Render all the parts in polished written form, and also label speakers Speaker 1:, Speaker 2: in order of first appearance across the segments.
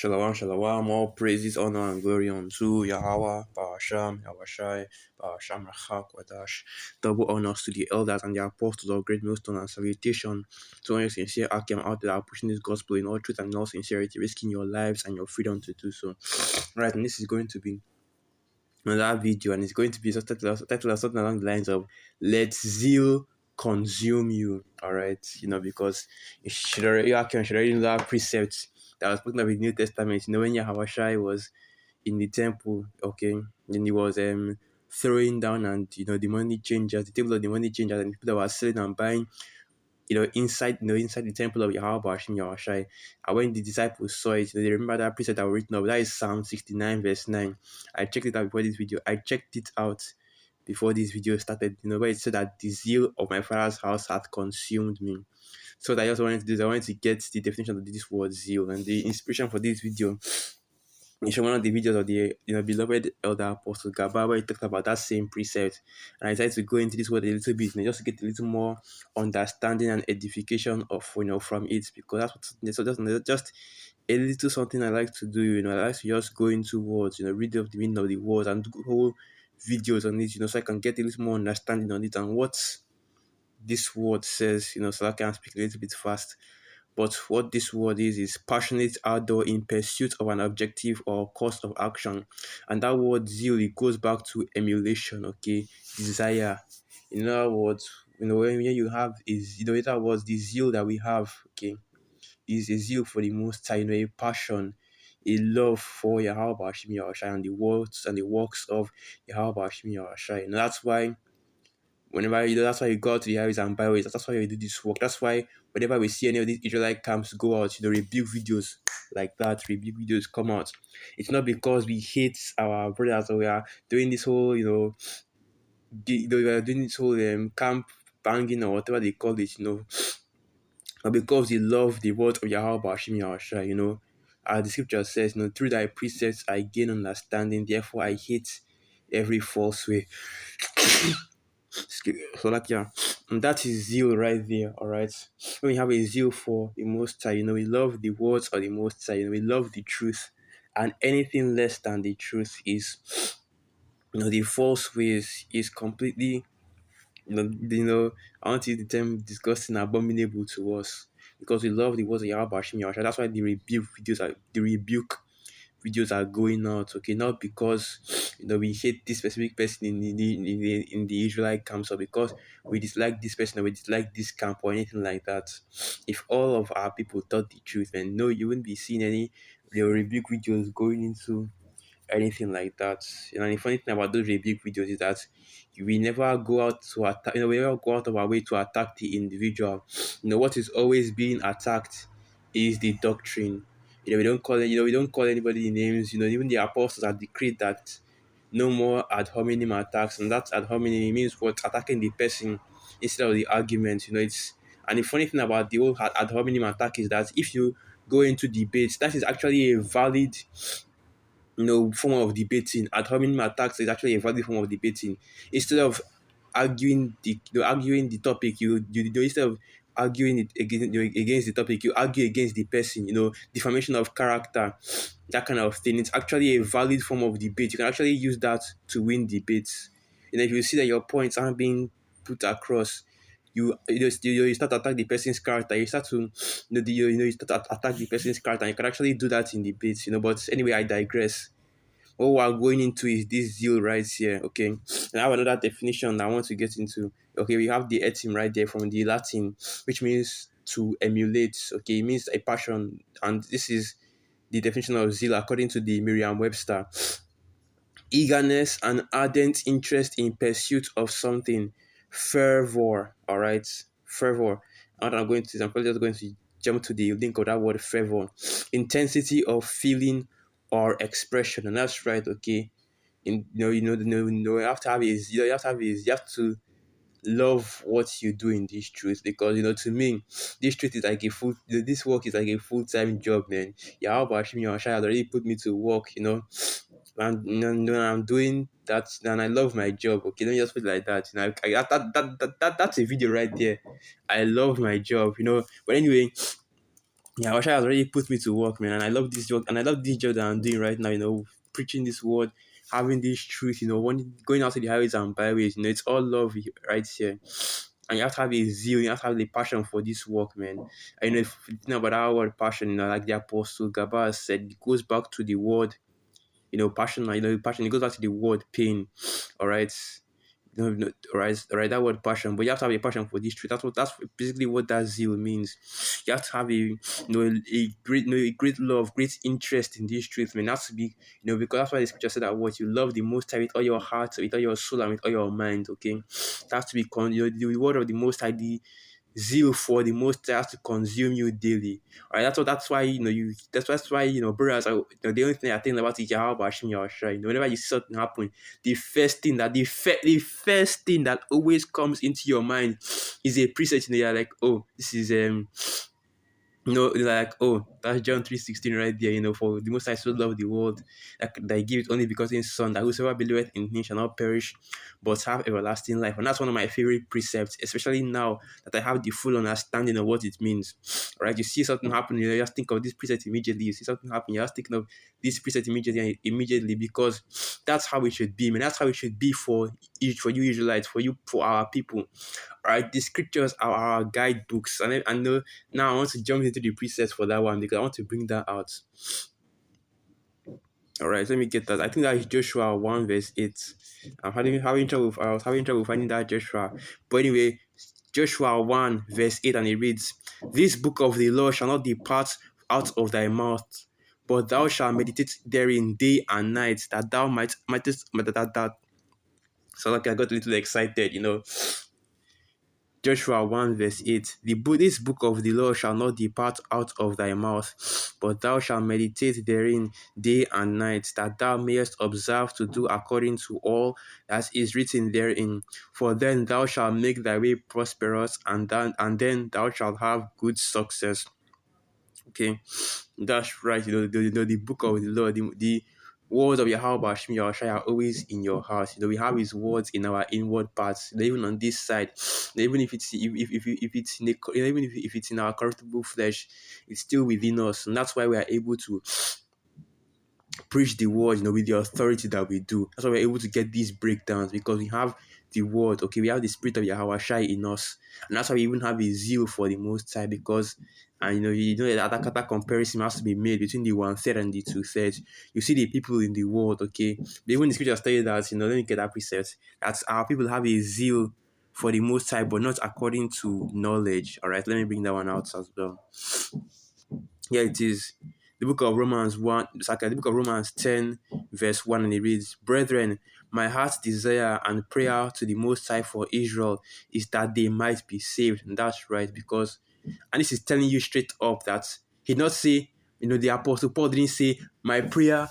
Speaker 1: Shalom, shalom, all praises, honor, and glory unto Yahweh, Ba'asham, Yahwashai, Ba'asham, Rachak, Wadash. Double honors to the elders and the apostles of great millstone, and salutation to all your sincere Akim out there pushing this gospel in all truth and in all sincerity, risking your lives and your freedom to do so. Right, and this is going to be another video, and it's going to be something along the lines of "Let zeal consume you." All right, because Akim should already know that precept that was spoken of in the New Testament. When Yahushua was in the temple, okay, then he was throwing down, and the money changers, the table of the money changers, and people that were selling and buying, inside the temple of Yahweh Bashim Yahushai. And when the disciples saw it, they remember that precept that was written up. That is Psalm 69, verse 9. I checked it out before this video. I checked it out before this video started, where it said that the zeal of my father's house hath consumed me. So what I just wanted to do is I wanted to get the definition of this word zeal, and the inspiration for this video is from one of the videos of the beloved elder apostle Gaba, where he talked about that same precept. And I decided to go into this word a little bit, just to get a little more understanding and edification of from it, because that's what just a little something I like to do. I like to just go into words, read the meaning of the words and do whole videos on it, so I can get a little more understanding on it and what this word says, so I can speak a little bit fast. But what this word is passionate ardor in pursuit of an objective or course of action. And that word zeal, it goes back to emulation, okay? Desire. In other words, when you have is in other words, the zeal that we have, okay, is a zeal for the most high, a passion, a love for Yahweh Bashim Yahushai and the words and the works of Yahweh Bashim Yahushai. That's why whenever that's why you go out to the highways and byways, that's why you do this work. That's why whenever we see any of these Israelite camps go out, rebuke videos like that, rebuke videos come out. It's not because we hate our brothers or we are doing this whole, we are doing this whole camp banging or whatever they call it, but because we love the word of Yahweh Bashim Yahushua, as the scripture says, through thy precepts I gain understanding, therefore I hate every false way. So and that is zeal right there. All right, when we have a zeal for the Most High, we love the words of the Most High, we love the truth, and anything less than the truth is, the false ways is completely, I want to use the term disgusting, abominable to us, because we love the words of Yahweh Bashim Yahweh. That's why the rebuke videos are going out, okay, not because we hate this specific person in the Israelite camps, or because we dislike this person or we dislike this camp or anything like that. If all of our people taught the truth, then no, you wouldn't be seeing any rebuke videos going into anything like that. And the funny thing about those rebuke videos is that we never go out to attack. We never go out of our way to attack the individual. What is always being attacked is the doctrine. We don't call it. We don't call anybody names. Even the apostles have decreed that no more ad hominem attacks, and that ad hominem means what, attacking the person instead of the argument. And the funny thing about the whole ad hominem attack is that if you go into debates, that is actually a valid form of debating. Ad hominem attacks is actually a valid form of debating. Instead of arguing the topic, you instead of arguing it against the topic, you argue against the person. Defamation of character, that kind of thing. It's actually a valid form of debate. You can actually use that to win debates. If you see that your points aren't being put across, you start to attack the person's character. You start to you start to attack the person's character. And you can actually do that in debates. But anyway, I digress. What we're going into is this zeal right here, okay? And I have another definition I want to get into. Okay, we have the etim right there from the Latin, which means to emulate. Okay, it means a passion, and this is the definition of zeal according to the Merriam-Webster: eagerness and ardent interest in pursuit of something, fervor. All right, fervor. And I'm probably just going to jump to the link of that word fervor: intensity of feeling or expression. And that's right, okay. You have to have you have to love what you do in this truth, because to me this truth is like this work is like a full-time job, man. Yeah, Bashim Yahshai has already put me to work, and I'm doing that, and I love my job. Okay, let me just put it like that. That's a video right there. I love my job, but anyway, Yeah, Osha has already put me to work, man, and I love this job, and I love this job that I'm doing right now. Preaching this word, having this truth. Going out to the highways and byways. It's all love right here, and you have to have a zeal. You have to have the passion for this work, man. And if you think about our word passion, like the apostle Gabas said, it goes back to the word, passion. Passion. It goes back to the word pain. All right. All right, that word passion, but you have to have a passion for this truth. That's basically what that zeal means. You have to have a great love, great interest in this truth. I mean, that's to be, because that's why the scripture said that what you love the most high with all your heart, with all your soul, and with all your mind. Okay, it has to be the word of the most high, the zeal for the most high has to consume you daily. All right, that's why that's why brothers are, the only thing I think about is Yahweh Hashem Yahushua. Whenever you see something happen, the first thing that always comes into your mind is a preset. You're like, oh, this is like, oh, that's John 3:16 right there. For the most I so love the world, like that he give it only because in his son, that whosoever believeth in him shall not perish, but have everlasting life. And that's one of my favorite precepts, especially now that I have the full understanding of what it means. Right? You see something happen, you just think of this precept immediately. You see something happen, you're just thinking of this precept immediately, because that's how it should be, man. That's how it should be for you Israelites, for our people. Right, the scriptures are our guidebooks, and I know now I want to jump into the precepts for that one because I want to bring that out. All right, let me get that. I think that is Joshua 1 verse 8. I was having trouble finding that Joshua. But anyway, Joshua 1 verse 8, and it reads, "This book of the law shall not depart out of thy mouth, but thou shalt meditate therein day and night, that thou mightest that." So like I got a little excited. Joshua 1 verse 8, this book of the law shall not depart out of thy mouth, but thou shalt meditate therein day and night, that thou mayest observe to do according to all that is written therein. For then thou shalt make thy way prosperous, and then thou shalt have good success. Okay, that's right. The book of the Lord, the words of Yahweh Hashem Yahushua are always in your heart. We have His words in our inward parts. Even on this side, even if it's if it's in even if it's in our corruptible flesh, it's still within us, and that's why we are able to preach the word, with the authority that we do. That's why we're able to get these breakdowns, because we have the word. Okay, we have the spirit of Yahweh Shai in us, and that's why we even have a zeal for the Most High. Because, and that comparison has to be made between the 1/3 and the 2/3. You see the people in the world. Okay, even the scripture stated that, let me get that precept, that our people have a zeal for the Most High, but not according to knowledge. All right, let me bring that one out as well. Here it is. The book of Romans 1, the book of Romans 10, verse 1, and it reads, "Brethren, my heart's desire and prayer to the Most High for Israel is that they might be saved." And that's right, because, and this is telling you straight up that he did not say, the Apostle Paul didn't say, "My prayer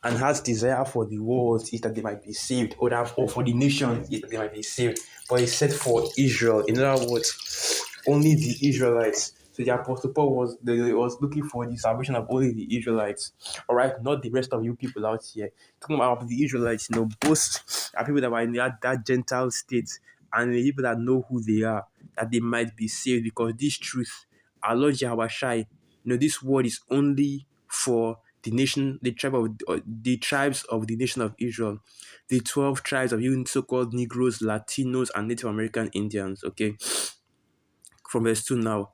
Speaker 1: and heart's desire for the world is that they might be saved," or for the nation is that they might be saved. But he said for Israel. In other words, only the Israelites. So the Apostle Paul was looking for the salvation of only the Israelites. All right, not the rest of you people out here. Talking about the Israelites, both are people that were in that Gentile state, and the people that know who they are, that they might be saved, because this truth, our Lord Yahweh Shai, this word is only for the nation, the tribes of the nation of Israel, the 12 tribes of you so-called Negroes, Latinos, and Native American Indians. Okay, from verse 2 now.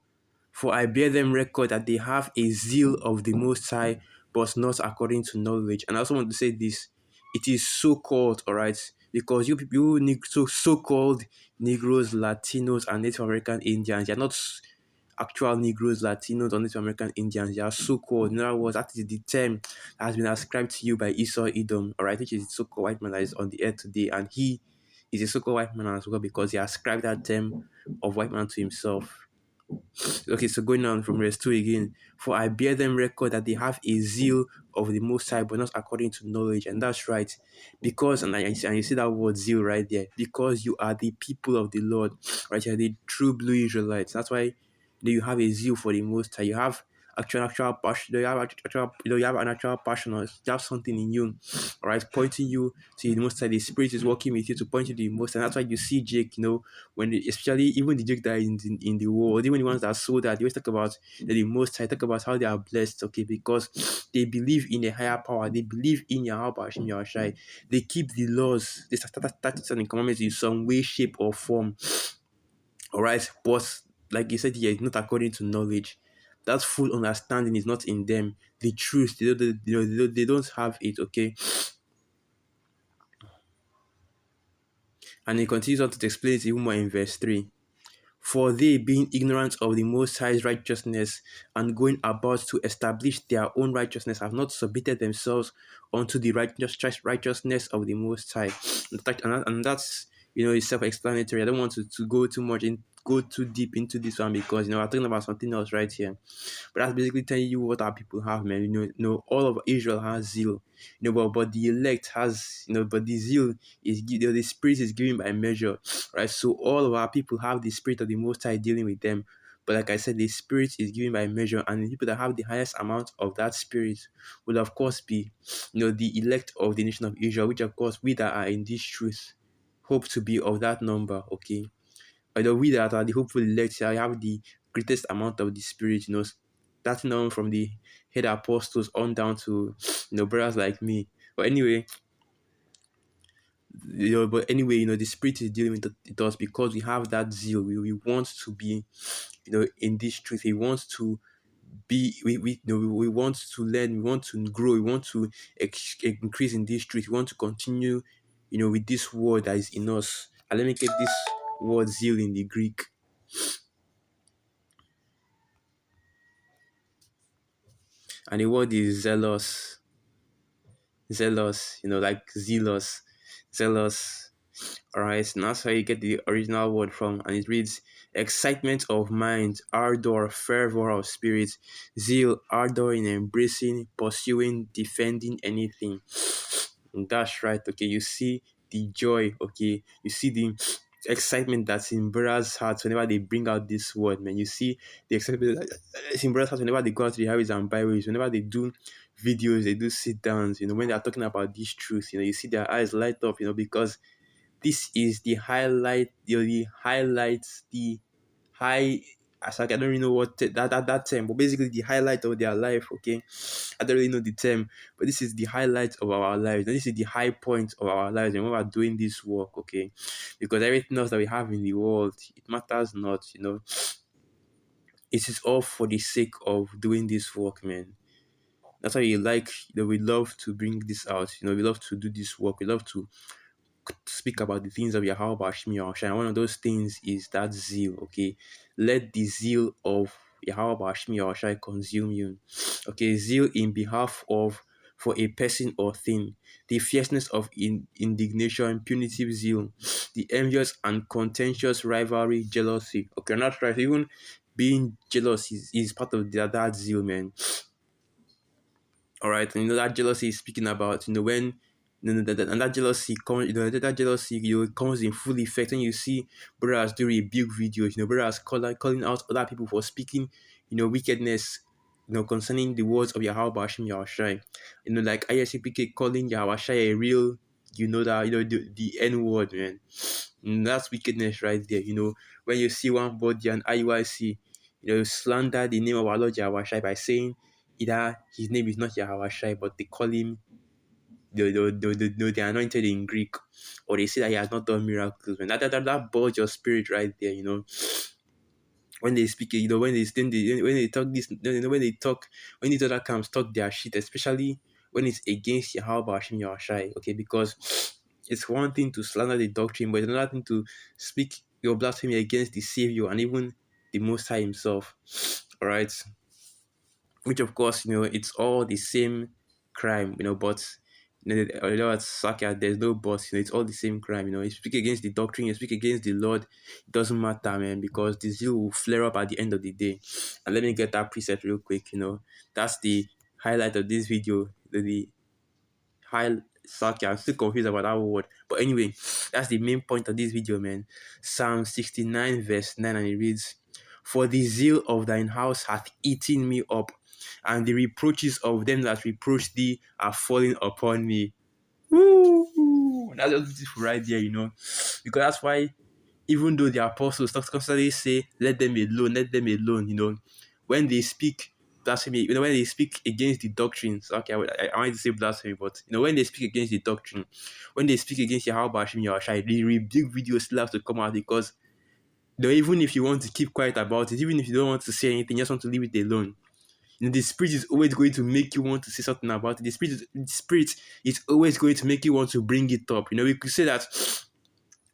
Speaker 1: "For I bear them record that they have a zeal of the Most High, but not according to knowledge." And I also want to say this: it is so-called, all right, because you people, so-called Negroes, Latinos, and Native American Indians, you're not actual Negroes, Latinos, or Native American Indians. They are so-called. In other words, that is the term that has been ascribed to you by Esau Edom, all right, which is the so-called white man that is on the earth today, and he is a so-called white man as well, because he ascribed that term of white man to himself. Okay, so going on from verse 2 again. "For I bear them record that they have a zeal of the Most High, but not according to knowledge." And that's right. Because, and you see that word zeal right there, because you are the people of the Lord, right? You're the true blue Israelites. That's why you have a zeal for the Most High. You have actual passion. You have an actual passion, or you have something in you, all right, pointing you to the Most High. The Spirit is working with you to point you to the Most High. And that's why you see Jake, especially even the Jake that is in the world, even the ones that are sold that, they always talk about the Most High, talk about how they are blessed, okay, because they believe in a higher power. They believe in Yahweh Hashem Yahushai. They keep the laws, the statutes and the commandments in some way, shape, or form. All right, but like you said here, it's not according to knowledge. That full understanding is not in them. The truth, they don't have it. Okay, and he continues on to explain it even more in verse 3. For they, being ignorant of the Most High's righteousness and going about to establish their own righteousness, have not submitted themselves unto the righteousness of the Most High. And that's, it's self-explanatory. I don't want to go too deep into this one, because we're talking about something else right here. But that's basically telling you what our people have, man. All of Israel has zeal. But the elect has, but the zeal is, the spirit is given by measure, right? So all of our people have the spirit of the Most High dealing with them. But like I said, the spirit is given by measure, and the people that have the highest amount of that spirit will, of course, be, the elect of the nation of Israel, which, of course, we that are in this truth hope to be of that number, okay? Although we that are the hopeful elect shall have the greatest amount of the spirit, starting on from the head apostles on down to, brothers like me. But anyway, the spirit is dealing with us because we have that zeal. We want to be, in this truth. We want to be, we want to learn, we want to grow, we want to increase in this truth. We want to continue, with this word that is in us. And let me get this word zeal in the Greek. And the word is zealous. Zealous, like zealous. Zealous. Alright, and that's how you get the original word from. And it reads excitement of mind, ardor, fervor of spirit, zeal, ardor in embracing, pursuing, defending anything. And that's right, okay. You see the joy, okay. You see the excitement that's in brothers' hearts whenever they bring out this word, man. You see the excitement that's in brothers' hearts whenever they go out to the highways and byways, whenever they do videos, they do sit downs, when they are talking about this truth, you see their eyes light up, because this is the highlight, the highlights, the high. As I don't really know what that term, but basically the highlight of their life. Okay, I don't really know the term, but this is the highlight of our lives. And this is the high point of our lives when we are doing this work. Okay, because everything else that we have in the world, it matters not. It is all for the sake of doing this work, man. That's why we love to bring this out. We love to do this work. We love to speak about the things of Yahweh Bashmi Yahushai. One of those things is that zeal, okay? Let the zeal of Yahweh Bashmi Yahushai consume you. Okay, zeal in behalf of, for a person or thing, the fierceness of indignation, punitive zeal, the envious and contentious rivalry, jealousy. Okay, not right. Even being jealous is part of that zeal, man. All right, and that jealousy is speaking about, when and that jealousy comes, that jealousy, comes in full effect when you see brothers do rebuke videos, brothers calling out other people for speaking, wickedness, concerning the words of Yahweh Hashem Yahushai. Like ISCPK calling Yahushai a real, that, the N word, man. That's wickedness right there. When you see one body and IUIC, slander the name of our Lord Yahushai by saying either his name is not Yahushai, but they call him the anointed in Greek, or they say that he has not done miracles. Man, that boils your spirit right there. When they speak, when they stand, when they talk this, when these other camps talk their shit, especially when it's against Yahweh Hashem Yahushai, okay, because it's one thing to slander the doctrine, but it's another thing to speak your blasphemy against the Savior and even the Most High Himself. All right, which of course, it's all the same crime, but there's no but, it's all the same crime. You speak against the doctrine, you speak against the Lord, it doesn't matter, man, because the zeal will flare up at the end of the day. And let me get that preset real quick. That's the highlight of this video. The high Saki, I'm still confused about that word, but anyway, that's the main point of this video, man. Psalm 69 verse 9, and it reads, for the zeal of thine house hath eaten me up, and the reproaches of them that reproach thee are falling upon me. Woo! That's just beautiful right there, because that's why even though the apostles constantly say, let them alone, when they speak blasphemy, when they speak against the doctrines, okay, I wanted to say blasphemy, but when they speak against the doctrine, when they speak against Yahweh Hashem Yahushai, the rebuke video still have to come out because even if you want to keep quiet about it, even if you don't want to say anything, you just want to leave it alone. The spirit is always going to make you want to say something about it. The spirit is always going to make you want to bring it up. We could say that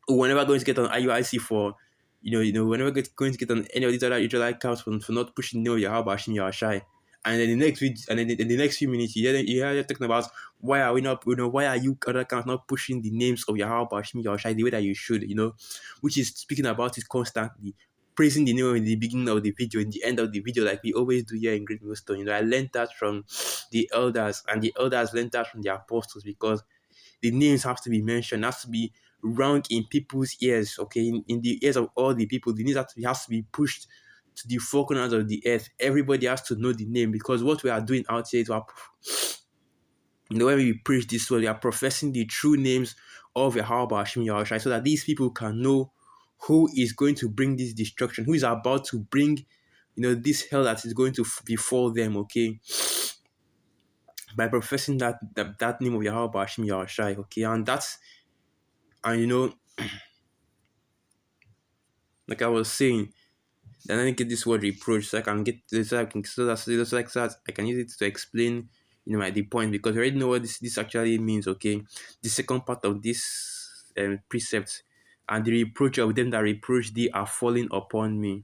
Speaker 1: we're never going to get on IUIC for, we're never going to get on any of these other Israelite accounts for not pushing the name of Yahweh Hashem Yahushai. And then the next video, and then in the next few minutes, you hear talking about why are we not, why are you other accounts not pushing the names of Yahweh Hashem Yahushai the way that you should, which is speaking about it constantly, praising the name in the beginning of the video, in the end of the video, like we always do here in Great Millstone. I learned that from the elders, and the elders learned that from the apostles, because the names have to be mentioned, has to be rung in people's ears, okay, in the ears of all the people. The names has to be pushed to the four corners of the earth. Everybody has to know the name, because what we are doing out here is when we preach this word, we are professing the true names of Yahweh Hashem Yahushai, so that these people can know who is going to bring this destruction, who is about to bring, this hell that is going to befall them, okay, by professing that name of Yahweh Hashem Yahushai, okay, and like I was saying, then I get this word reproach, so I can get this, so I can so that I can use it to explain, the point, because you already know what this actually means. Okay, the second part of this precept, and the reproach of them that reproach thee are falling upon me,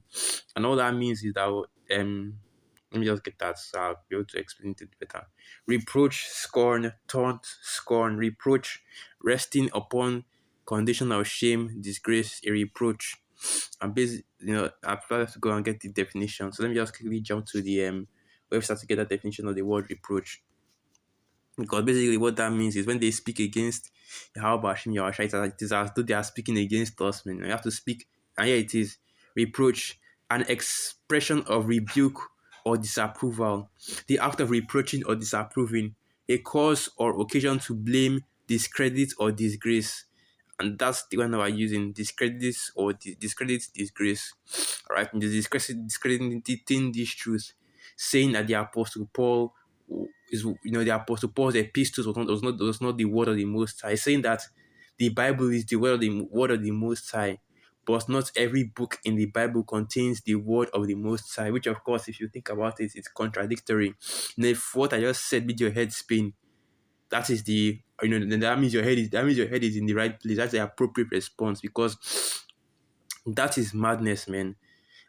Speaker 1: and all that means is that let me just get that so I'll be able to explain it better. Reproach, scorn, taunt, scorn, reproach, resting upon condition of shame, disgrace, a reproach. And basically, I prefer to go and get the definition. So let me just quickly jump to the website to get the definition of the word reproach. Because basically what that means is when they speak against Yahweh Hashem Yahushua, it is as though they are speaking against us, man. You have to speak, and here it is, reproach, an expression of rebuke or disapproval, the act of reproaching or disapproving, a cause or occasion to blame, discredit, or disgrace. And that's the one that we're using, discredit or discredit, disgrace. All right, and the discrediting this truth, saying that the Apostle Paul is, the Apostle Paul's epistles was not the word of the Most High, saying that the Bible is the word of the Most High, but not every book in the Bible contains the word of the Most High, which of course, if you think about it, it's contradictory. And if what I just said made your head spin, that is that means your head is in the right place. That's the appropriate response, because that is madness, man.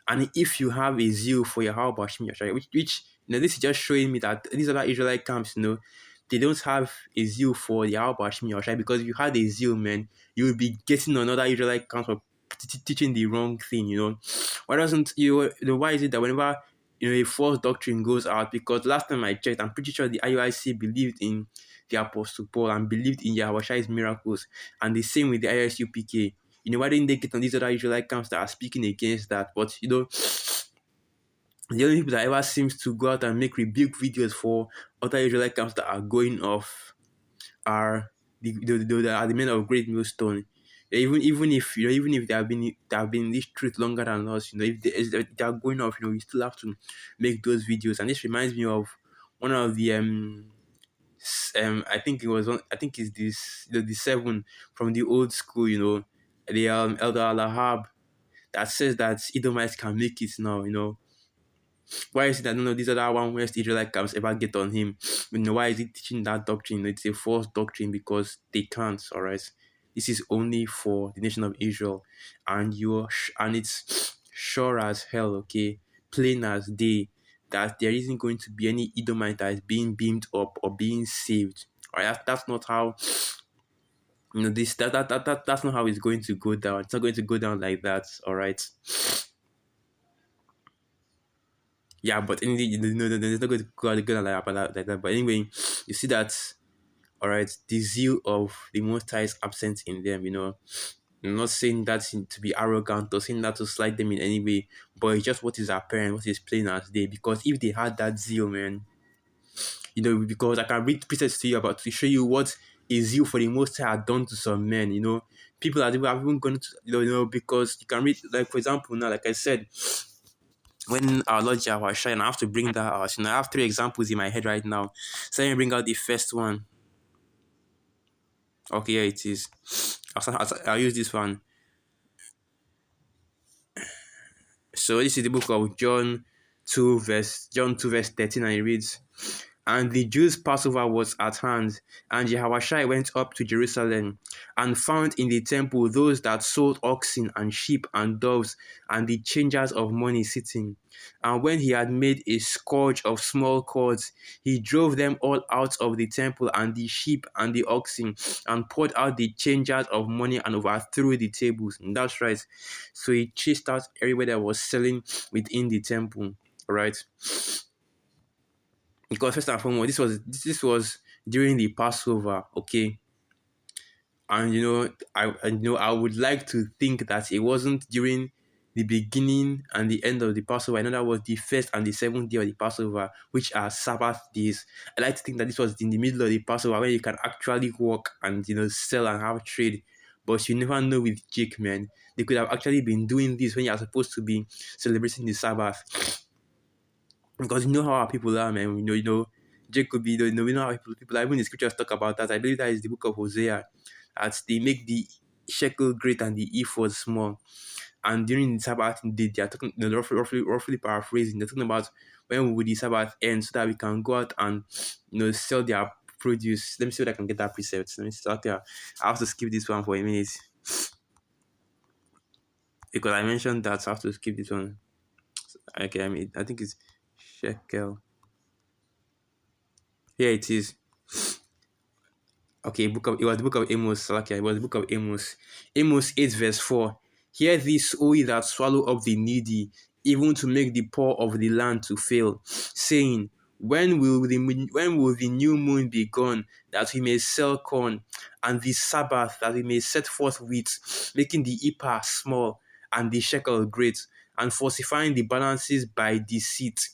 Speaker 1: And if you have a zeal for your Yahweh Hashem Yahshua, which this is just showing me that these other Israelite camps, they don't have a zeal for Yahweh Hashem Yahshua, because if you had a zeal, man, you would be getting another Israelite camp for teaching the wrong thing, Why doesn't why is it that whenever a false doctrine goes out? Because last time I checked, I'm pretty sure the IUIC believed in the Apostle Paul and believed in Yahweh's miracles, and the same with the ISUPK. Why didn't they get on these other Israelite camps that are speaking against that? But the only people that ever seems to go out and make rebuke videos for other Israelite camps that are going off are the men of Great Millstone. Even if they have been in this truth longer than us, if they are going off, we still have to make those videos. And this reminds me of one of the I think it was one. I think it's this the seven from the old school. The Elder Alahab that says that Edomites can make it now. Why is it that none of these other one West Israelite camps ever get on him? Why is he teaching that doctrine? It's a false doctrine because they can't. All right, this is only for the nation of Israel, and it's sure as hell. Okay, plain as day that there isn't going to be any Edomite that is being beamed up or being saved. All right, that's not how. That's not how it's going to go down. It's not going to go down like that. All right. Yeah, but anyway, it's not going to go down like that. But anyway, you see that, all right, the zeal of the Most High is absent in them, I'm not saying that to be arrogant or saying that to slight them in any way, but it's just what is apparent, what is plain as day. Because if they had that zeal, man, because I can read precepts to you about to show you what a zeal for the most high had done to some men, people that have even gone to, because you can read, like, for example, now, like I said, when our Lord Jehovah Shai, and I have to bring that out. I have three examples in my head right now. So let me bring out the first one. Okay, here it is. I'll use this one. So this is the book of John 2 verse 13, and it reads, "And the Jews' Passover was at hand, and Jehoshua went up to Jerusalem, and found in the temple those that sold oxen and sheep and doves, and the changers of money sitting. And when he had made a scourge of small cords, he drove them all out of the temple, and the sheep and the oxen, and poured out the changers of money, and overthrew the tables." And that's right. So he chased out everywhere that was selling within the temple. All right. Because first and foremost, this was during the Passover, okay? And I would like to think that it wasn't during the beginning and the end of the Passover. I know that was the first and the seventh day of the Passover, which are Sabbath days. I like to think that this was in the middle of the Passover where you can actually walk and sell and have trade. But you never know with Jake, man. They could have actually been doing this when you are supposed to be celebrating the Sabbath. Because you know how our people are, man. Jacob, we know how people are. Even the scriptures talk about that. I believe that is the book of Hosea. As they make the shekel great and the ephod small. And during the Sabbath, they are talking, roughly paraphrasing, they're talking about when will the Sabbath end so that we can go out and sell their produce. Let me see what I can get that precept. Let me see. Okay, I have to skip this one for a minute because I mentioned that, so I have to skip this one. Okay, I think it's shekel. Here it is. Okay, it was the book of Amos. Okay, it was the book of Amos. Amos 8 verse 4. "Hear this, O ye that swallow up the needy, even to make the poor of the land to fail, saying, when will the new moon be gone, that we may sell corn, and the Sabbath, that we may set forth wheat, making the ephah small, and the shekel great, and falsifying the balances by deceit."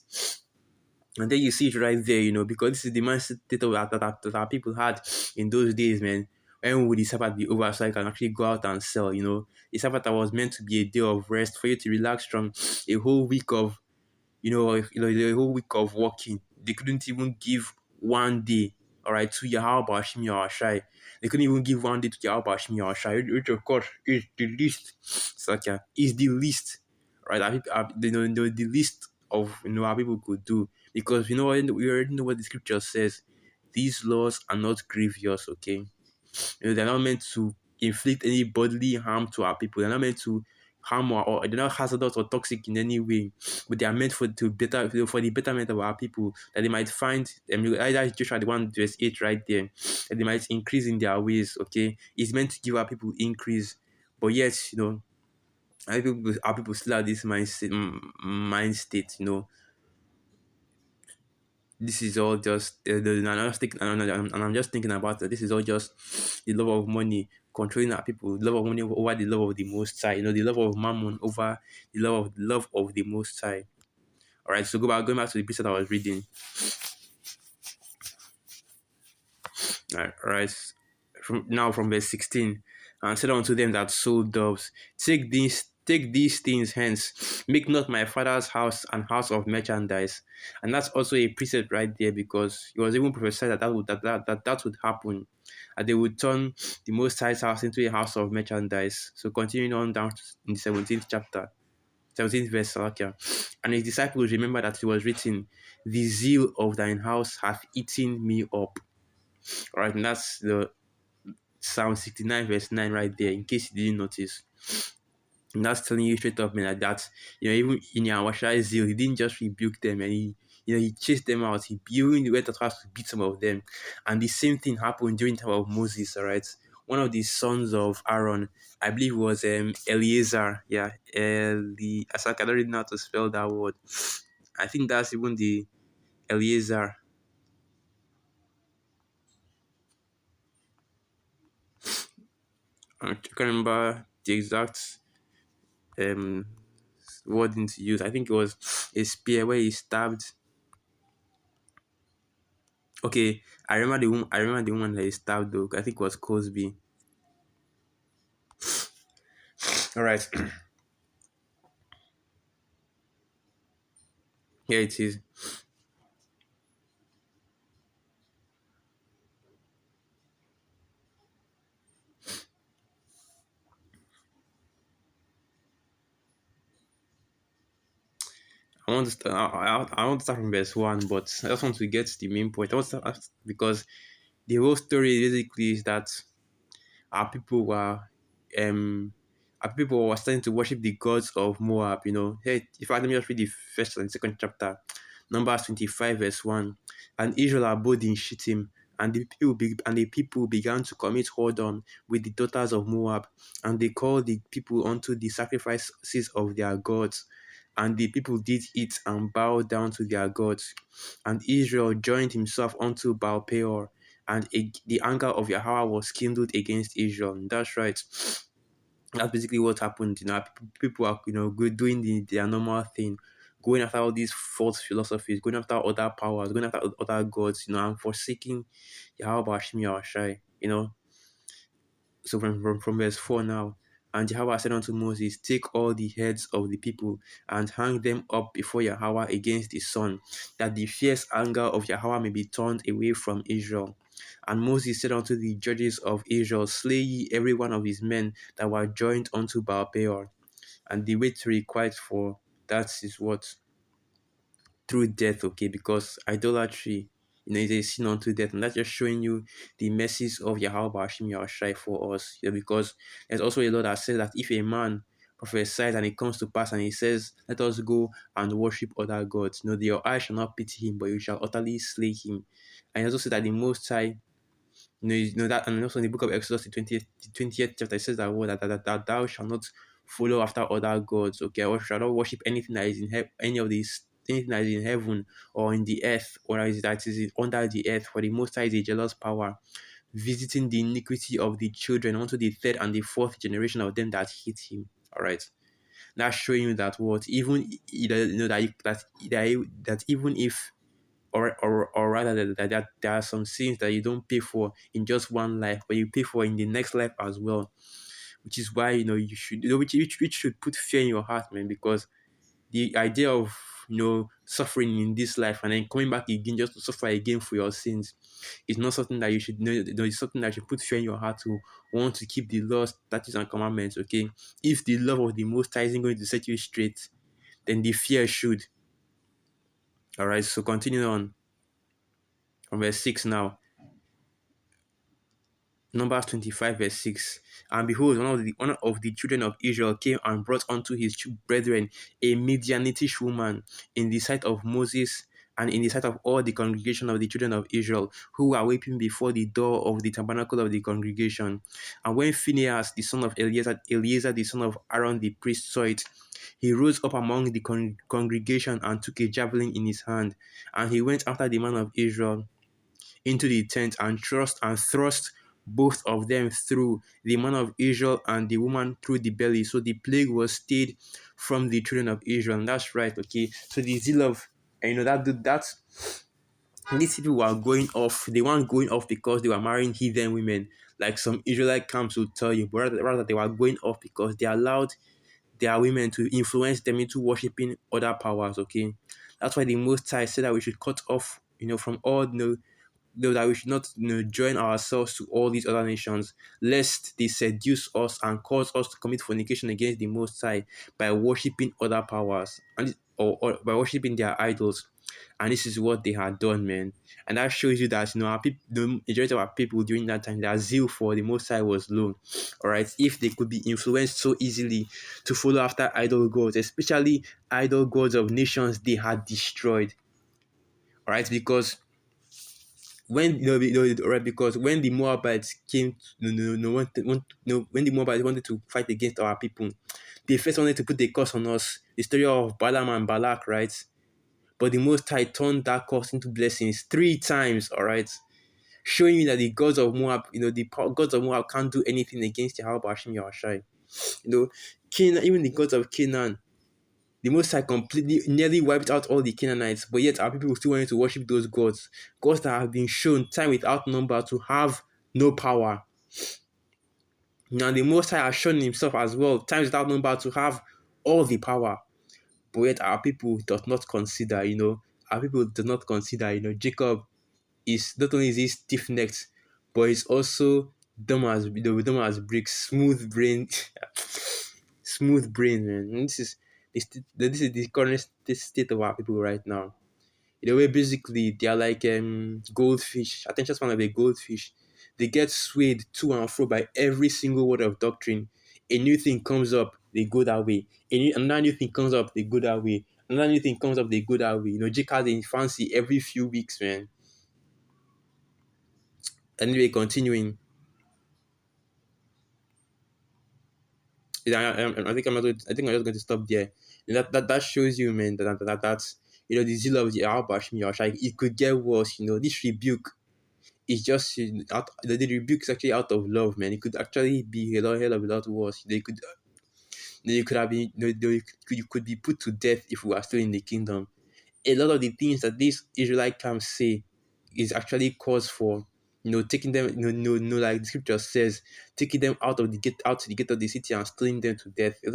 Speaker 1: And then you see it right there, because this is the mindset that our people had in those days, man. When would the Sabbath be over so I can actually go out and sell, The Sabbath that was meant to be a day of rest for you to relax from a whole week of, the whole week of working. They couldn't even give one day, all right, to Yahweh Bashim Yahushai. They couldn't even give one day to Yahweh Bashim Yahushai, which of course is the least. Such a is the least, right? The least of how people could do, because we already know what the scripture says. These laws are not grievous, okay? They're not meant to inflict any bodily harm to our people. They're not meant to harm or they're not hazardous or toxic in any way, but they are meant for the betterment of our people, that they might find either Joshua the 1 verse 8 right there, that they might increase in their ways. Okay, it's meant to give our people increase, but yet our people still have this mind state. This is all just and I'm just thinking about that. This is all just the love of money controlling our people, the love of money over the love of the Most High. The love of mammon over the love of the Most High. All right, so going back to the piece that I was reading. All right, from verse 16, and said unto them that sold doves, take these things hence, make not my father's house an house of merchandise. And that's also a precept right there, because it was even prophesied that would happen, and they would turn the Most High's house into a house of merchandise. So continuing on down in the 17th chapter, 17th verse, okay. "And his disciples remember that it was written, the zeal of thine house hath eaten me up." All right, and that's the Psalm 69 verse 9 right there, in case you didn't notice. And that's telling you straight up, man, like that. Even in Yahweh's zeal, he didn't just rebuke them, and he chased them out. He even went as far as to beat some of them. And the same thing happened during the time of Moses, all right? One of the sons of Aaron, I believe it was Eliezer. Yeah, I don't really know how to spell that word. I think that's even the Eliezer. I can't remember the exact um wording to use. I think it was a spear where he stabbed. Okay, I remember the woman. I remember the woman that he stabbed though. I think it was Cosby. All right, here it is. I want to start. I want to start from verse one, but I just want to get to the main point. I want to start because the whole story basically is that our people were um our people were starting to worship the gods of Moab, you know. Hey, if I let me just read the first and second chapter, Numbers 25, verse 1. And Israel abode in Shittim, and the people began to commit whoredom with the daughters of Moab, and they called the people unto the sacrifices of their gods. And the people did eat and bow down to their gods. And Israel joined himself unto Baal Peor, and the anger of Yahweh was kindled against Israel. That's right. That's basically what happened. You know, people are doing their normal thing, going after all these false philosophies, going after other powers, going after other gods. You know, and forsaking Yahweh Bashim Yahushai. You know, so from verse 4 now. And Yahweh said unto Moses, take all the heads of the people and hang them up before Yahweh against the sun, that the fierce anger of Yahweh may be turned away from Israel. And Moses said unto the judges of Israel, slay ye every one of his men that were joined unto Baal Peor. And the way to requite for that is what? Through death, okay, because idolatry, is a sin unto death, and that's just showing you the mercies of Yahweh Bashim Yahushai for us. Because there's also a law that says that if a man prophesies and it comes to pass and he says, let us go and worship other gods, your eye shall not pity him, but you shall utterly slay him. And he also said that the Most High, that, and also in the book of Exodus, the 20th chapter, it says that word that thou shalt not follow after other gods, okay, or shall not worship anything that is in any of these, anything that is in heaven or in the earth, or that is under the earth. For the Most High is a jealous power, visiting the iniquity of the children unto the third and the fourth generation of them that hate him. All right, that's showing you that what even that even if or rather that there are some sins that you don't pay for in just one life, but you pay for in the next life as well. Which is why you should which should put fear in your heart, man, because the idea of suffering in this life and then coming back again just to suffer again for your sins is not something that you should know. It's something that should put fear in your heart to want to keep the laws, statutes, and commandments. Okay, if the love of the Most High isn't going to set you straight, then the fear should. All right, so continue on from verse 6 now. Numbers 25, verse 6. And behold, one of the children of Israel came and brought unto his brethren a Midianitish woman in the sight of Moses and in the sight of all the congregation of the children of Israel, who were weeping before the door of the tabernacle of the congregation. And when Phinehas, the son of Eleazar, the son of Aaron the priest, saw it, he rose up among the congregation and took a javelin in his hand, and he went after the man of Israel into the tent and thrust both of them through, the man of Israel and the woman through the belly. So the plague was stayed from the children of Israel. And that's right, okay. So the zeal of that these people were going off. They weren't going off because they were marrying heathen women, like some Israelite camps will tell you, but rather they were going off because they allowed their women to influence them into worshiping other powers. Okay, that's why the Most High said that we should cut off, from all though that we should not join ourselves to all these other nations, lest they seduce us and cause us to commit fornication against the Most High by worshiping other powers or by worshiping their idols. And this is what they had done, man. And that shows you that our people, the majority of our people during that time, their zeal for the Most High was low. All right, if they could be influenced so easily to follow after idol gods, especially idol gods of nations they had destroyed. All right, because because when the Moabites came, when the Moabites wanted to fight against our people, they first wanted to put the curse on us. The story of Balaam and Balak, right? But the Most High turned that curse into blessings 3 times, all right? Showing you that the gods of Moab, gods of Moab can't do anything against Yahweh Hashem Yahushai. You know, Canaan, even the gods of Canaan, the Most High completely nearly wiped out all the Canaanites, but yet our people still wanted to worship those gods. Gods that have been shown time without number to have no power. Now the Most High has shown himself as well, times without number, to have all the power. But yet our people does not consider, our people does not consider, Jacob is not only is he stiff necked, but he's also dumb as bricks, smooth brain, smooth brain, man. And this is the current state of our people right now. In a way, basically, they are like goldfish, attention span of a goldfish. They get swayed to and fro by every single word of doctrine. A new thing comes up, they go that way. Another new thing comes up, they go that way. Another new thing comes up, they go that way. Jake has a fancy every few weeks, man. Anyway, continuing. I think I think I'm just going to stop there. That shows you, man, that's the zeal of the Al-Bashmi, it could get worse. This rebuke is just the rebuke is actually out of love, man. It could actually be a lot hell of a lot worse. You could have been you could be put to death if we are still in the kingdom. A lot of the things that these Israelite camps say is actually cause for taking them like the scripture says, taking them out to the gate of the city and stoning them to death. A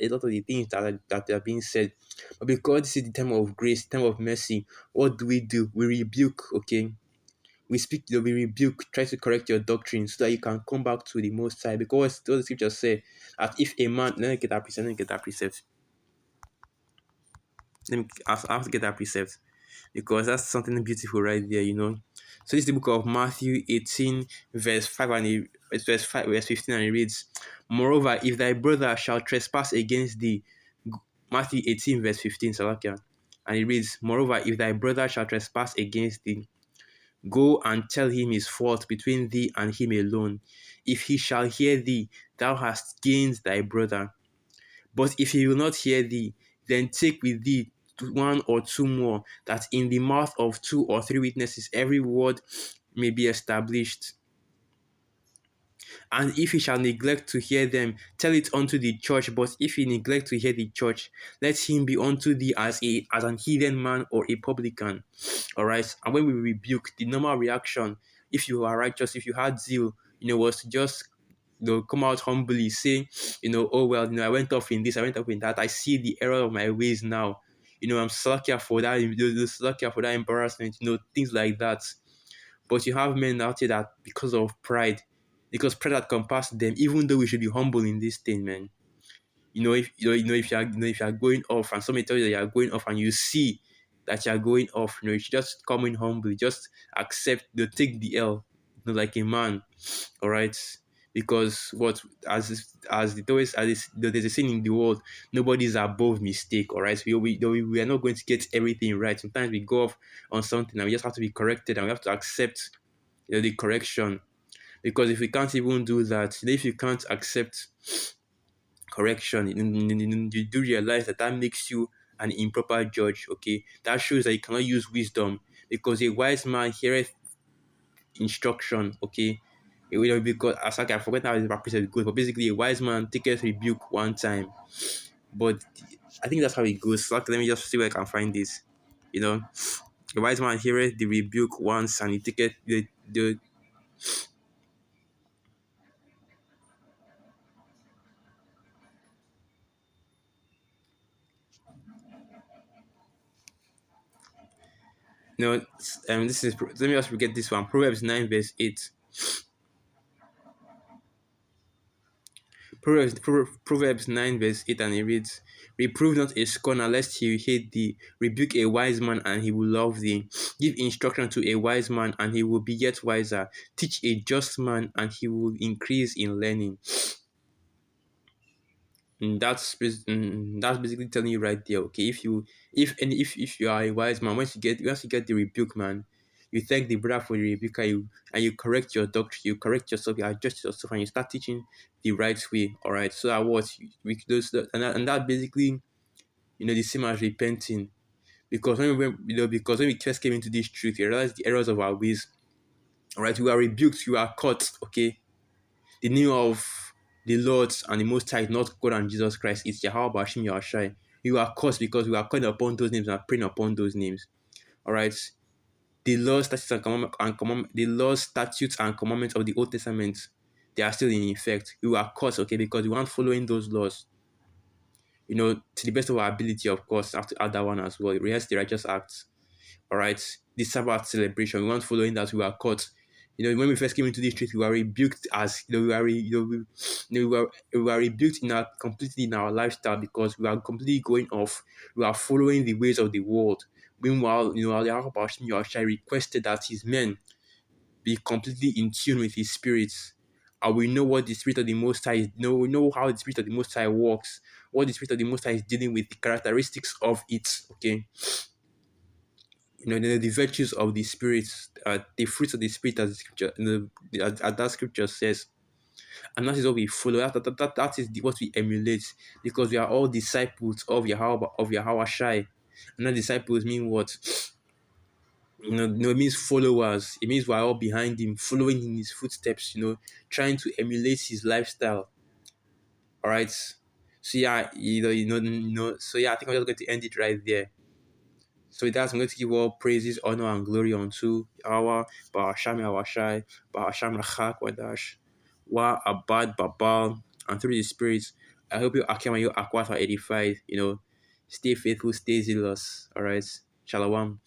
Speaker 1: lot of the things that are being said, but because this is the time of grace, time of mercy, what do? We rebuke, okay? We speak, we rebuke, try to correct your doctrine so that you can come back to the Most High. Because the scripture say that if a man, let me get that precept. I have to get that precept because that's something beautiful right there. So this is the book of Matthew 18, verse 5 verse 15, and it reads, "Moreover, if thy brother shall trespass against thee," Matthew 18, verse 15, Salakia, and it reads, "Moreover, if thy brother shall trespass against thee, go and tell him his fault between thee and him alone. If he shall hear thee, thou hast gained thy brother. But if he will not hear thee, then take with thee one or two more, that in the mouth of two or three witnesses every word may be established. And if he shall neglect to hear them, tell it unto the church. But if he neglect to hear the church, let him be unto thee as an heathen man or a publican." All right. And when we rebuke, the normal reaction, if you are righteous, if you had zeal, was to just come out humbly, say, "Oh well, I went off in this, I went off in that. I see the error of my ways now. I'm slackier for that, slackier for that embarrassment, things like that." But you have men out here that because pride had compassed them, even though we should be humble in this thing, man. If you are going off and somebody tells you that you are going off and you see that you are going off, you should just come in humbly, just accept, take the L, like a man, all right? Because what as it always there's a saying in the world, nobody is above mistake, all right? We are not going to get everything right. Sometimes we go off on something and we just have to be corrected and we have to accept the correction. Because if we can't even do that, if you can't accept correction, you do realize that makes you an improper judge, okay? That shows that you cannot use wisdom, because a wise man heareth instruction, okay? Because I forget how the precept goes, but basically a wise man taketh rebuke one time. But I think that's how it goes. So let me just see where I can find this. A wise man heareth the rebuke once, and he taketh the this is, let me just forget this one. Proverbs 9 verse 8. Proverbs 9 verse 8, and it reads, "Reprove not a scorner lest he hate thee. Rebuke a wise man and he will love thee. Give instruction to a wise man and he will be yet wiser. Teach a just man and he will increase in learning." That's basically telling you right there. Okay, if you are a wise man, once you get the rebuke, man, you thank the brother for the rebuke, and you correct your doctrine, you correct yourself, you adjust yourself, and you start teaching the right way. All right, so that what we those and that basically the same as repenting, because because when we first came into this truth, we realized the errors of our ways. All right, we are rebuked, you are caught. Okay, the name of the Lord and the Most High is not God and Jesus Christ. It's Yahweh Bashim Yahushai. You are cursed because we are calling upon those names and praying upon those names. All right. The laws, statutes, the laws, statutes, and commandments of the Old Testament, they are still in effect. We are cursed, okay, because we aren't following those laws. To the best of our ability, of course, I have to add that one as well. Yes, the righteous acts. All right, the Sabbath celebration. We weren't following that. We were caught. When we first came into this street, we were rebuked as we were, we were rebuked completely in our lifestyle because we are completely going off. We are following the ways of the world. Meanwhile, the Yahushua requested that his men be completely in tune with his spirits. And we know what the spirit of the Most High is. We know how the spirit of the Most High works. What the spirit of the Most High is dealing with, the characteristics of it. Okay, the virtues of the spirit, the fruits of the spirit, as the scripture, as that scripture says, and that is what we follow. That is what we emulate, because we are all disciples of Yahweh Shai. And that disciples mean what? No, it means followers. It means we're all behind him, following in his footsteps. Trying to emulate his lifestyle. All right. So yeah, So yeah, I think I'm just going to end it right there. So with that, I'm going to give all praises, honor, and glory unto Yahweh, Ba'asham Yahwashai, Ba'asham Rachak Wadash, Wa Abad Babal, and through the spirits. I hope you Akim and you Akwata 85. Stay faithful, stay zealous. All right. Shalom.